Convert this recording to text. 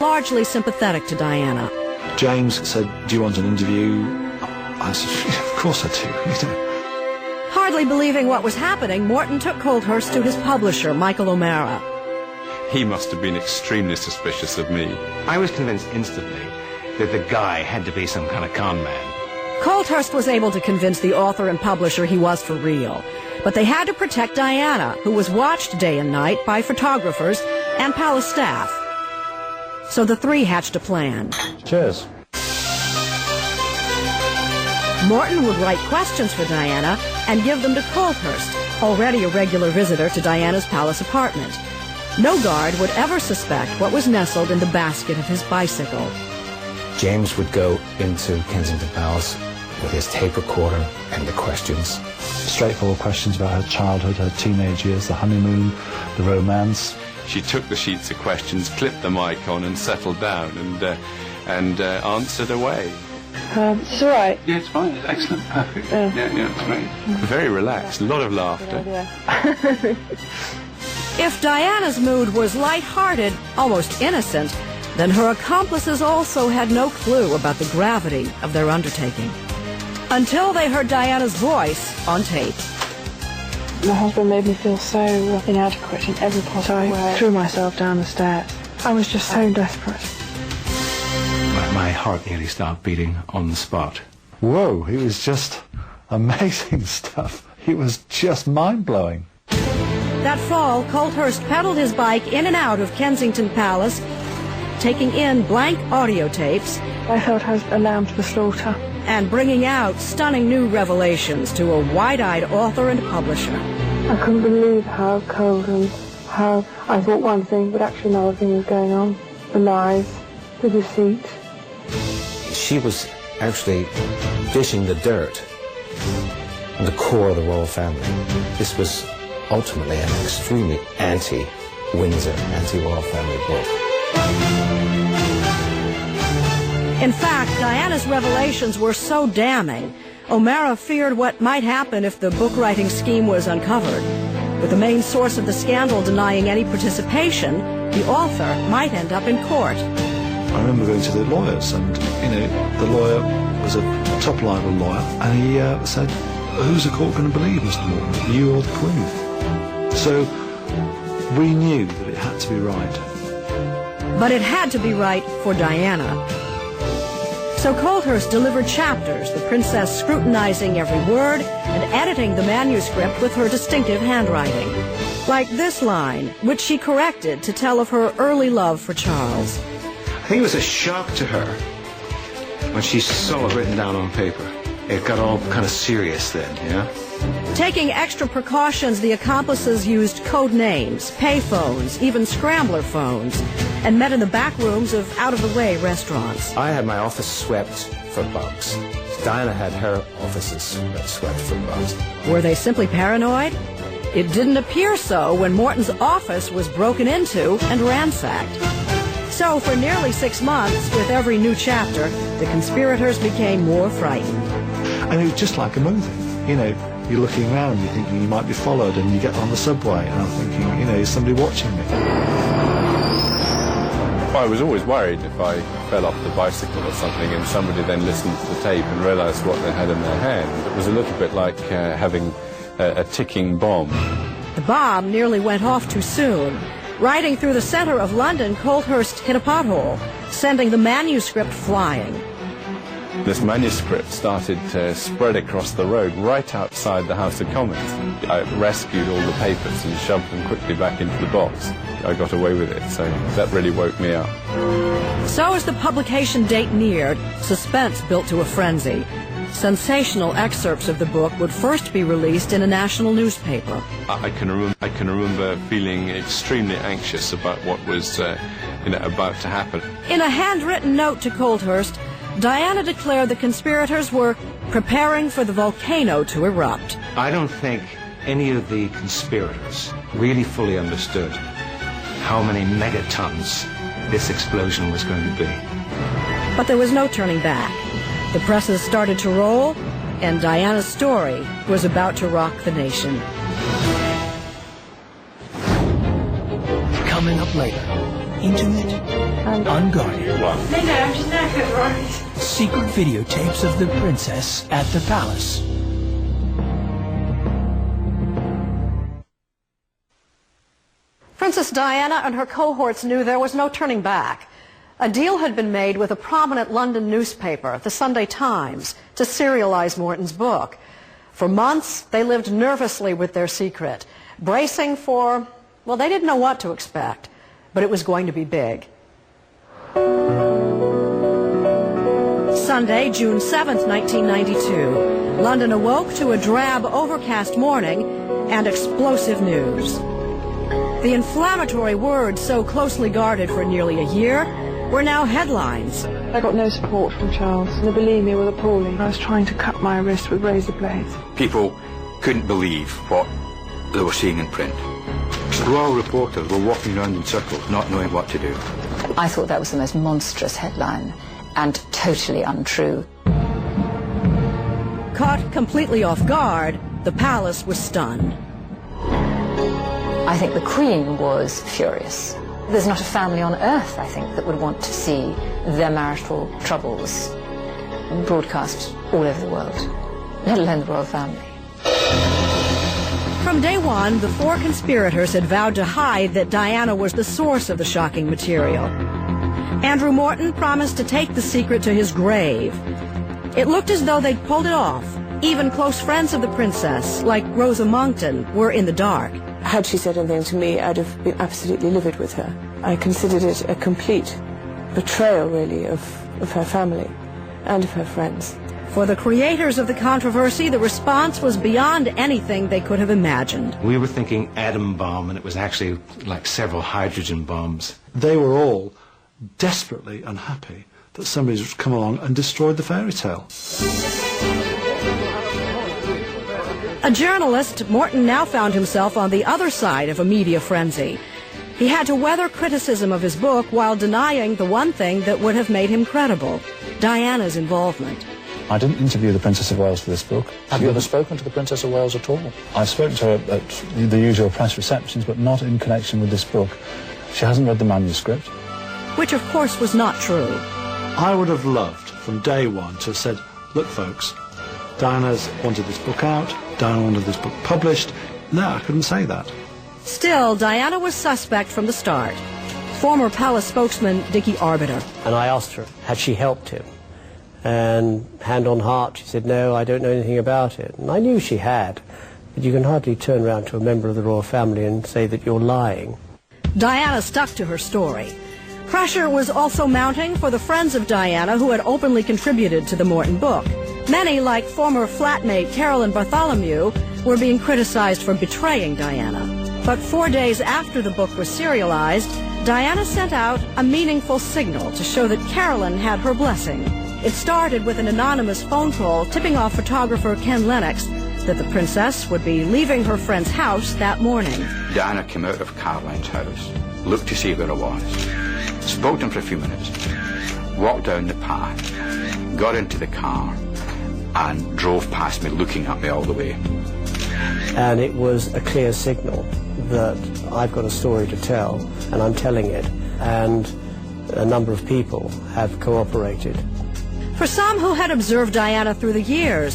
largely sympathetic to Diana. James said, "Do you want an interview?" I said, "Of course I do." You know. Hardly believing what was happening, Morton took Coulthurst to his publisher, Michael O'Mara. He must have been extremely suspicious of me. I was convinced instantly that the guy had to be some kind of con man. Coulthurst was able to convince the author and publisher he was for real. But they had to protect Diana, who was watched day and night by photographers and palace staff. So the three hatched a plan. Cheers. Morton would write questions for Diana and give them to Coulthurst, already a regular visitor to Diana's palace apartment. No guard would ever suspect what was nestled in the basket of his bicycle. James would go into Kensington Palace with his tape recorder and the questions. Straightforward questions about her childhood, her teenage years, the honeymoon, the romance. She took the sheets of questions, clipped the mic on and settled down and answered away. It's all right. Yeah, it's fine. It's excellent. Perfect. Yeah, it's great. Very relaxed, a lot of laughter. If Diana's mood was light-hearted, almost innocent, then her accomplices also had no clue about the gravity of their undertaking. Until they heard Diana's voice on tape. My husband made me feel so inadequate in every possible way. I threw myself down the stairs. I was just so desperate. My heart nearly stopped beating on the spot. Whoa, it was just amazing stuff. It was just mind-blowing. That fall, Coulthurst pedaled his bike in and out of Kensington Palace, taking in blank audio tapes. I felt I was a lamb to the slaughter. And bringing out stunning new revelations to a wide-eyed author and publisher. I couldn't believe how cold and how I thought one thing, but actually another thing was going on. The lies, the deceit. She was actually dishing the dirt on the core of the royal family. This was ultimately an extremely anti-Windsor, anti-royal family book. In fact, Diana's revelations were so damning, O'Mara feared what might happen if the book-writing scheme was uncovered. With the main source of the scandal denying any participation, the author might end up in court. I remember going to the lawyers, and, the lawyer was a top-level lawyer, and he said, "Who's the court going to believe, Mr. Morton, you or the Queen?" So we knew that it had to be right. But it had to be right for Diana. So Coulthurst delivered chapters, the princess scrutinizing every word and editing the manuscript with her distinctive handwriting. Like this line, which she corrected to tell of her early love for Charles. I think it was a shock to her when she saw it written down on paper. It got all kind of serious then, Taking extra precautions, the accomplices used code names, pay phones, even scrambler phones, and met in the back rooms of out-of-the-way restaurants. I had my office swept for bugs. Diana had her offices swept for bugs. Were they simply paranoid? It didn't appear so when Morton's office was broken into and ransacked. So for nearly 6 months, with every new chapter, the conspirators became more frightened. And it was just like a movie. You're looking around, you're thinking you might be followed, and you get on the subway, and I'm thinking, is somebody watching me? I was always worried if I fell off the bicycle or something and somebody then listened to the tape and realized what they had in their hand. It was a little bit like having a ticking bomb. The bomb nearly went off too soon. Riding through the center of London, Coulthurst hit a pothole, sending the manuscript flying. This manuscript started to spread across the road right outside the House of Commons. I rescued all the papers and shoved them quickly back into the box. I got away with it, so that really woke me up. So as the publication date neared, suspense built to a frenzy. Sensational excerpts of the book would first be released in a national newspaper. I can remember feeling extremely anxious about what was about to happen. In a handwritten note to Coulthurst, Diana declared the conspirators were preparing for the volcano to erupt. I don't think any of the conspirators really fully understood how many megatons this explosion was going to be. But there was no turning back. The presses started to roll, and Diana's story was about to rock the nation. Coming up later, intimate And Unguarded. no, I'm just knackered, right? Secret videotapes of the princess at the palace. Princess Diana and her cohorts knew there was no turning back. A deal had been made with a prominent London newspaper, the Sunday Times, to serialize Morton's book. For months, they lived nervously with their secret, bracing for, well, they didn't know what to expect, but it was going to be big. Sunday, June 7th, 1992. London awoke to a drab, overcast morning and explosive news. The inflammatory words so closely guarded for nearly a year were now headlines. I got no support from Charles. The bulimia was appalling. I was trying to cut my wrist with razor blades. People couldn't believe what they were seeing in print. Royal reporters were walking around in circles, not knowing what to do. I thought that was the most monstrous headline and totally untrue. Caught completely off guard, the palace was stunned. I think the Queen was furious. There's not a family on earth, I think, that would want to see their marital troubles broadcast all over the world, let alone the royal family. From day one, the four conspirators had vowed to hide that Diana was the source of the shocking material. Andrew Morton promised to take the secret to his grave. It looked as though they'd pulled it off. Even close friends of the princess, like Rosa Monckton, were in the dark. Had she said anything to me, I'd have been absolutely livid with her. I considered it a complete betrayal, really, of her family and of her friends. For the creators of the controversy, the response was beyond anything they could have imagined. We were thinking atom bomb, and it was actually like several hydrogen bombs. They were all desperately unhappy that somebody's come along and destroyed the fairy tale. A journalist, Morton now found himself on the other side of a media frenzy. He had to weather criticism of his book while denying the one thing that would have made him credible, Diana's involvement. I didn't interview the Princess of Wales for this book. Have you ever spoken to the Princess of Wales at all? I've spoken to her at the usual press receptions, but not in connection with this book. She hasn't read the manuscript. Which, of course, was not true. I would have loved, from day one, to have said, look, folks, Diana's wanted this book out, Diana wanted this book published. No, I couldn't say that. Still, Diana was suspect from the start. Former palace spokesman Dickie Arbiter. And I asked her, had she helped him? And hand on heart, she said, no, I don't know anything about it. And I knew she had, but you can hardly turn around to a member of the royal family and say that you're lying. Diana stuck to her story. Pressure was also mounting for the friends of Diana who had openly contributed to the Morton book. Many, like former flatmate Carolyn Bartholomew, were being criticized for betraying Diana. But 4 days after the book was serialized, Diana sent out a meaningful signal to show that Carolyn had her blessing. It started with an anonymous phone call tipping off photographer Ken Lennox that the princess would be leaving her friend's house that morning. Diana came out of Caroline's house, looked to see where I was, spoke to him for a few minutes, walked down the path, got into the car, and drove past me, looking at me all the way. And it was a clear signal that I've got a story to tell, and I'm telling it, and a number of people have cooperated. For some who had observed Diana through the years,